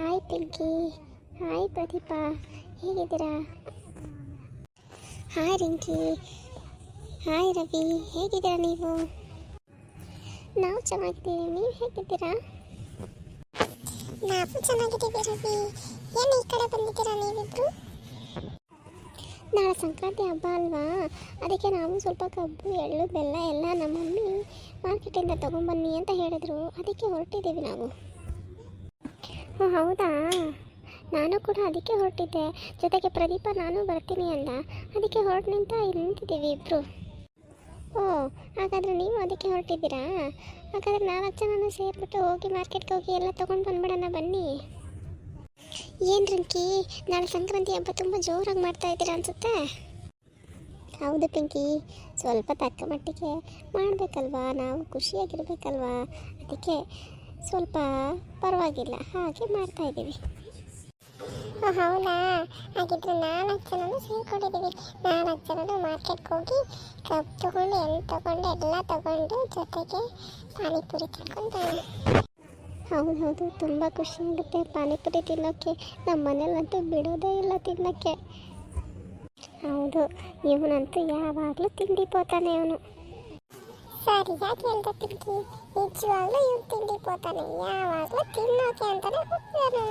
Hi Pinki, hi ಪ್ರದೀಪಾ, ಹೇಗಿದ್ದೀರಾ? Hi Rinki, hi Ravi, ಹೇಗಿದ್ದೀರಾ ನೀವು? ನಾವು ಚೆನ್ನಾಗಿದ್ದೀವಿ, ನೀವು ಹೇಗಿದ್ದೀರಾ? ನಾವು ಚೆನ್ನಾಗಿದ್ದೀವಿ ರವಿ. ಏನು ಈ ಕಡೆ ಬಂದಿದ್ದೀರಾ ನೀವಿಬ್ರು? ನಾಳೆ ಸಂಕ್ರಾಂತಿ ಹಬ್ಬ ಅಲ್ವಾ, ಅದಕ್ಕೆ ನಾವು ಸ್ವಲ್ಪ ಕಬ್ಬು ಎಳ್ಳು ಬೆಲ್ಲ ಎಲ್ಲ ನಮ್ಮ ಮಮ್ಮಿ ಮಾರ್ಕೆಟಿಂದ ತೊಗೊಂಬನ್ನಿ ಅಂತ ಹೇಳಿದ್ರು, ಅದಕ್ಕೆ ಹೊರಟಿದ್ದೀವಿ ನಾವು. ಓ ಹೌದಾ, ನಾನು ಕೂಡ ಅದಕ್ಕೆ ಹೊರಟಿದ್ದೆ. ಜೊತೆಗೆ ಪ್ರದೀಪ ನಾನು ಬರ್ತೀನಿ ಅಂದ, ಅದಕ್ಕೆ ಹೊರಟು ನಿಂತಿದ್ದೀವಿ ಇಬ್ಬರು. ಓ ಹಾಗಾದರೆ ನೀವು ಅದಕ್ಕೆ ಹೊರಟಿದ್ದೀರಾ? ಹಾಗಾದರೆ 4 ಜನನೂ ಸೇರಿಬಿಟ್ಟು ಹೋಗಿ ಮಾರ್ಕೆಟ್ಗೆ ಹೋಗಿ ಎಲ್ಲ ತೊಗೊಂಡು ಬಂದ್ಬಿಡೋಣ ಬನ್ನಿ. ಏನು ರಿಂಕಿ, ನಾಳೆ ಸಂಕ್ರಾಂತಿ ಹಬ್ಬ ತುಂಬ ಜೋರಾಗಿ ಮಾಡ್ತಾ ಇದ್ದೀರಾ ಅನಿಸುತ್ತೆ. ಹೌದು ಪಿಂಕಿ, ಸ್ವಲ್ಪ ತಕ್ಕ ಮಟ್ಟಿಗೆ ಮಾಡಬೇಕಲ್ವಾ, ನಾವು ಖುಷಿಯಾಗಿರ್ಬೇಕಲ್ವಾ, ಅದಕ್ಕೆ ಸ್ವಲ್ಪ ಪರವಾಗಿಲ್ಲ ಹಾಗೆ ಮಾಡ್ತಾ ಇದ್ದೀವಿ. ಹೌದಾ, ಹಾಗಿದ್ರೆ 4 ಜನನು ಸೇರ್ಕೊಂಡಿದ್ದೀವಿ. 4 ಜನನು ಮಾರ್ಕೆಟ್ಗೆ ಹೋಗಿ ಕಬ್ಬು ತಗೊಂಡು ಎಲ್ಲಿ ತಗೊಂಡು ಎಲ್ಲ ತಗೊಂಡು ಜೊತೆಗೆ ಪಾನಿಪುರಿ ತಿನ್ಕೊಂಡು. ಹೌದು, ತುಂಬ ಖುಷಿಯಾಗುತ್ತೆ ಪಾನಿಪುರಿ ತಿನ್ನೋಕ್ಕೆ. ನಮ್ಮ ಮನೇಲಂತೂ ಬಿಡೋದೇ ಇಲ್ಲ ತಿನ್ನೋಕ್ಕೆ. ಹೌದು, ಇವನಂತೂ ಯಾವಾಗಲೂ ತಿಂಡಿ ಪೋತಾನೆ ಇವನು. ಸರಿಯಾಗಿ ಹೇಳ್ದೆ ಪಿಂಕಿ, ನಿಜವಾಗ್ಲೂ ಇವ್ನು ತಿಂಡಿ ಪೋತಾನೆ, ಯಾವಾಗಲೂ ತಿನ್ನೋಕೆ ಅಂತಾನೆ ಹೋಗ್ತಾನೆ.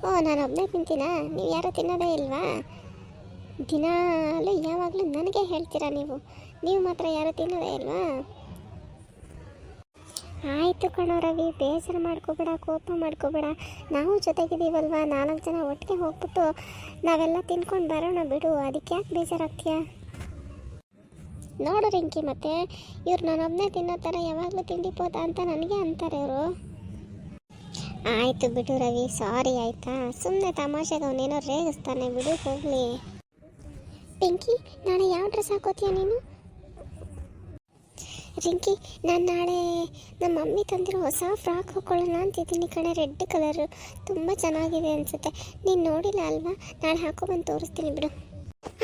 ಓ ನಾನು ಒಬ್ಬನೇ ತಿಂತೀನಾ, ನೀವು ಯಾರೂ ತಿನ್ನೋದೇ ಇಲ್ವಾ? ದಿನಾಲೂ ಯಾವಾಗಲೂ ನನಗೆ ಹೇಳ್ತೀರಾ ನೀವು ಮಾತ್ರ ಯಾರೂ ತಿನ್ನೋದೇ ಇಲ್ವಾ? ಆಯಿತು ಕಣೋ ರವಿ, ಬೇಸರ ಮಾಡ್ಕೋಬೇಡ, ಕೋಪ ಮಾಡ್ಕೋಬೇಡ, ನಾವು ಜೊತೆಗಿದ್ದೀವಲ್ವ, 4 ಜನ ಒಟ್ಟಿಗೆ ಹೋಗ್ಬಿಟ್ಟು ನಾವೆಲ್ಲ ತಿನ್ಕೊಂಡು ಬರೋಣ ಬಿಡು, ಅದಕ್ಕೆ ಯಾಕೆ ಬೇಜಾರಾಗ್ತೀಯ? ನೋಡು ರಿಂಕಿ, ಮತ್ತೆ ಇವ್ರು ನಾನೊಬ್ಬನೇ ತಿನ್ನೋ ಥರ ಯಾವಾಗಲೂ ತಿಂಡಿ ಪೋತ ಅಂತ ನನಗೆ ಅಂತಾರೆ ಇವರು. ಆಯಿತು ಬಿಡು ರವಿ, ಸಾರಿ ಆಯಿತಾ, ಸುಮ್ಮನೆ ತಮಾಷೆಗೆ ಅವನೇನೋ ರೇಗಿಸ್ತಾನೆ, ಬಿಡು ಹೋಗಲಿ. ಪಿಂಕಿ, ನಾಳೆ ಯಾವ ಡ್ರೆಸ್ ಹಾಕೋತೀಯ ನೀನು? ರಿಂಕಿ, ನಾನು ನಾಳೆ ನಮ್ಮ ಮಮ್ಮಿ ತಂದಿರೋ ಹೊಸ ಫ್ರಾಕ್ ಹಾಕ್ಕೊಳ್ಳೋಣ ಅಂತಿದ್ದೀನಿ ಕಣೆ, ರೆಡ್ ಕಲರು, ತುಂಬ ಚೆನ್ನಾಗಿದೆ ಅನಿಸುತ್ತೆ. ನೀನು ನೋಡಿಲ್ಲ ಅಲ್ವಾ, ನಾಳೆ ಹಾಕೊಬಂದು ತೋರಿಸ್ತೀನಿ ಬಿಡು.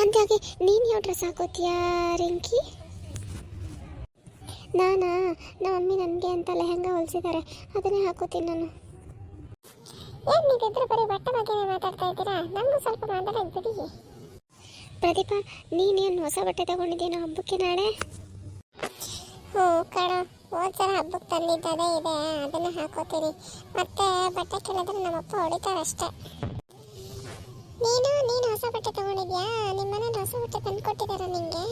ಅಂದಾಗೆ ನೀನು ಯಾವ ಡ್ರೆಸ್ ಹಾಕೋತೀಯಾ ರಿಂಕಿ? ನಮ್ಮ ಮಮ್ಮಿ ನನಗೆ ಅಂತ ಲೆಹಂಗಾ ಹೊಲಿಸಿದ್ದಾರೆ, ಅದನ್ನೇ ಹಾಕೋತೀನಿ ನಾನು. ಏನು ನೀವಿದ್ರು ಬರೀ ಬಟ್ಟೆ ಬಗ್ಗೆ ಮಾತಾಡ್ತಾ ಇದ್ದೀರಾ, ನಮಗೂ ಸ್ವಲ್ಪ ಮಾತಾಡೋದು ಬಿಡಿ. ಪ್ರದೀಪ, ನೀನೇನು ಹೊಸ ಬಟ್ಟೆ ತಗೊಂಡಿದ್ದೀನೋ ಹಬ್ಬಕ್ಕೆ ನಾಳೆ? ಹ್ಞೂ ಕಣ, ಹೋದ್ಸಲ ಹಬ್ಬಕ್ಕೆ ತಂದಿದ್ದದೇ ಇದೆ, ಅದನ್ನು ಹಾಕೋತೀನಿ. ಮತ್ತೆ ಬಟ್ಟೆ ಕೇಳಿದ್ರೆ ನಮ್ಮಪ್ಪ ಹೊಡಿತಾರಷ್ಟೇ. ನೀನು ಹೊಸ ಬಟ್ಟೆ ತಗೊಂಡಿದ್ಯಾ? ನಿಮ್ಮ ಮನೇಲಿ ಹೊಸ ಬಟ್ಟೆ ತಂದು ಕೊಟ್ಟಿದ್ದಾರಾ ನಿಮಗೆ?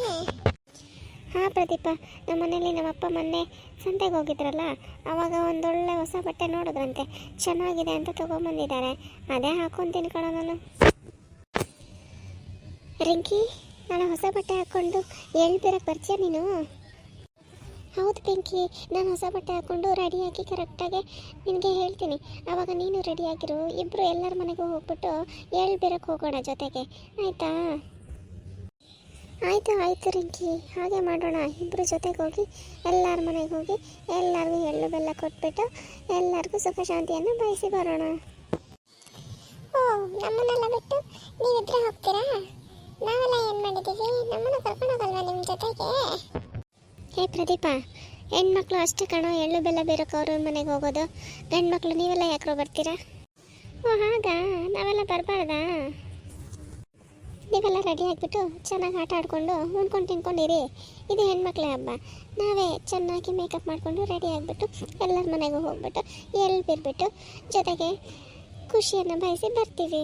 ಹಾಂ ಪ್ರದೀಪ, ನಮ್ಮ ಮನೇಲಿ ನಮ್ಮಪ್ಪ ಮೊನ್ನೆ ಸಂತೆಗೆ ಹೋಗಿದ್ರಲ್ಲ, ಆವಾಗ ಒಂದೊಳ್ಳೆ ಹೊಸ ಬಟ್ಟೆ ನೋಡಿದ್ರಂತೆ, ಚೆನ್ನಾಗಿದೆ ಅಂತ ತೊಗೊಂಬಂದಿದ್ದಾರೆ, ಅದೇ ಹಾಕ್ಕೊತೀನಿ ಕಣ ನಾನು. ರಿಂಕಿ, ನಾಳೆ ಹೊಸ ಬಟ್ಟೆ ಹಾಕ್ಕೊಂಡು ಹೇಳ್ಬಿರಕ್ಕೆ ಬರ್ತೀಯ ನೀನು? ಹೌದು ಪಿಂಕಿ, ನಾನು ಹೊಸ ಬಟ್ಟೆ ಹಾಕ್ಕೊಂಡು ರೆಡಿಯಾಗಿ ಕರೆಕ್ಟಾಗಿ ನಿನಗೆ ಹೇಳ್ತೀನಿ, ಆವಾಗ ನೀನು ರೆಡಿಯಾಗಿರು, ಇಬ್ಬರು ಎಲ್ಲರ ಮನೆಗೂ ಹೋಗ್ಬಿಟ್ಟು ಹೇಳ್ಬಿರಕ್ಕೆ ಹೋಗೋಣ ಜೊತೆಗೆ, ಆಯಿತಾ? ಆಯಿತು ರಿಂಕಿ, ಹಾಗೆ ಮಾಡೋಣ, ಇಬ್ಬರು ಜೊತೆಗೆ ಹೋಗಿ ಎಲ್ಲರ ಮನೆಗೆ ಹೋಗಿ ಎಲ್ಲರಿಗೂ ಎಳ್ಳು ಬೆಲ್ಲ ಕೊಟ್ಬಿಟ್ಟು ಎಲ್ಲರಿಗೂ ಸುಖ ಶಾಂತಿಯನ್ನು ಬಯಸಿ ಬರೋಣ. ಓ, ನಮ್ಮನ್ನೆಲ್ಲ ಬಿಟ್ಟು ನೀವಿಬ್ಬರೇ ಹೋಗ್ತೀರಾ? ನಾವೆಲ್ಲ ಏನು ಮಾಡಿದ್ದೀವಿ, ನಮ್ಮನ್ನು ಕರ್ಕೊಂಡು ಹೋಗಲ್ವಾ ನಿಮ್ಮ ಜೊತೆಗೆ? ಹೇ ಪ್ರದೀಪ, ಹೆಣ್ಮಕ್ಳು ಅಷ್ಟೇ ಕಣೋ ಎಳ್ಳು ಬೆಲ್ಲ ಬೇರಕ್ಕೆ ಅವ್ರ ಮನೆಗೆ ಹೋಗೋದು, ಗಂಡು ಮಕ್ಕಳು ನೀವೆಲ್ಲ ಯಾಕ್ರೋ ಬರ್ತೀರಾ? ಓ ಹಾಗಾ, ನಾವೆಲ್ಲ ಬರಬಾರ್ದಾ? ನೀವೆಲ್ಲ ರೆಡಿ ಆಗಿಬಿಟ್ಟು ಚೆನ್ನಾಗಿ ಆಟ ಆಡಿಕೊಂಡು ಉಣ್ಕೊಂಡು ತಿನ್ಕೊಂಡಿರಿ, ಇದು ಹೆಣ್ಮಕ್ಳ ಹಬ್ಬ, ನಾವೇ ಚೆನ್ನಾಗಿ ಮೇಕಪ್ ಮಾಡಿಕೊಂಡು ರೆಡಿ ಆಗಿಬಿಟ್ಟು ಎಲ್ಲರ ಮನೆಗೂ ಹೋಗ್ಬಿಟ್ಟು ಎಳ್ಳು ಬಿರ್ಬಿಟ್ಟು ಜೊತೆಗೆ ಖುಷಿಯನ್ನು ಬಯಸಿ ಬರ್ತೀವಿ.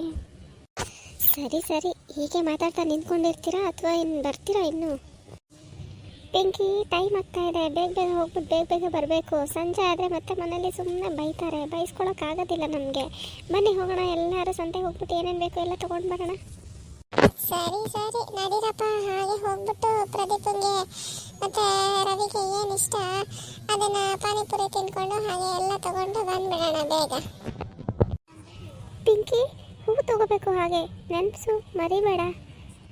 ಸರಿ, ಹೀಗೆ ಮಾತಾಡ್ತಾ ನಿಂತ್ಕೊಂಡಿರ್ತೀರಾ ಅಥವಾ ಇನ್ನು ಬರ್ತೀರಾ ಇನ್ನು? ಪಿಂಕಿ, ಟೈಮ್ ಆಗ್ತಾ ಇದೆ, ಬೇಗ ಹೋಗ್ಬಿಟ್ಟು ಬೇಗ ಬರಬೇಕು, ಸಂಜೆ ಆದರೆ ಮತ್ತೆ ಮನೇಲಿ ಸುಮ್ಮನೆ ಬೈತಾರೆ, ಬೈಸ್ಕೊಳಕ್ಕಾಗೋದಿಲ್ಲ ನಮಗೆ. ಬನ್ನಿ ಹೋಗೋಣ, ಎಲ್ಲರೂ ಸಂತೆಗೆ ಹೋಗ್ಬಿಟ್ಟು ಏನೇನು ಬೇಕು ಎಲ್ಲ ತೊಗೊಂಡು ಬರೋಣ. ಸರಿ ನಡೀರಪ್ಪ, ಹಾಗೆ ಹೋಗ್ಬಿಟ್ಟು ಪ್ರದೀಪಂಗೆ ಮತ್ತು ರವಿಗೆ ಏನು ಇಷ್ಟ ಅದನ್ನು ಪಾನಿಪುರಿ ತಿನ್ಕೊಂಡು ಹಾಗೆ ಎಲ್ಲ ತಗೊಂಡು ಬಂದ್ಬಿಡೋಣ ಬೇಗ. ಪಿಂಕಿ, ಹೂವು ತೊಗೋಬೇಕು, ಹಾಗೆ ನೆನಪಿಸು, ಮರಿಬೇಡ,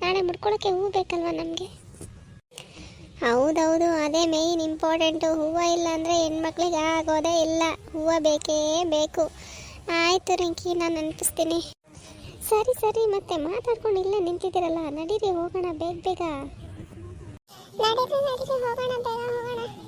ನಾಳೆ ಮುಡ್ಕೊಳ್ಳೋಕ್ಕೆ ಹೂವು ಬೇಕಲ್ವ ನಮಗೆ? ಹೌದೌದು, ಅದೇ ಮೇಯ್ನ್ ಇಂಪಾರ್ಟೆಂಟು, ಹೂವು ಇಲ್ಲ ಅಂದರೆ ಹೆಣ್ಮಕ್ಳಿಗೆ ಆಗೋದೇ ಇಲ್ಲ, ಹೂವು ಬೇಕೇ ಬೇಕು. ಆಯಿತು ರಿಂಕಿ, ನಾನು ನೆನಪಿಸ್ತೀನಿ. ಸರಿ, ಮತ್ತೆ ಮಾತಾಡ್ಕೊಂಡು ಇಲ್ಲೇ ನಿಂತಿದ್ದೀರಲ್ಲ, ನಡೀರಿ ಹೋಗೋಣ ಬೇಗ. ನಡೀರಿ ಹೋಗೋಣ, ಬೇಗ ಹೋಗೋಣ.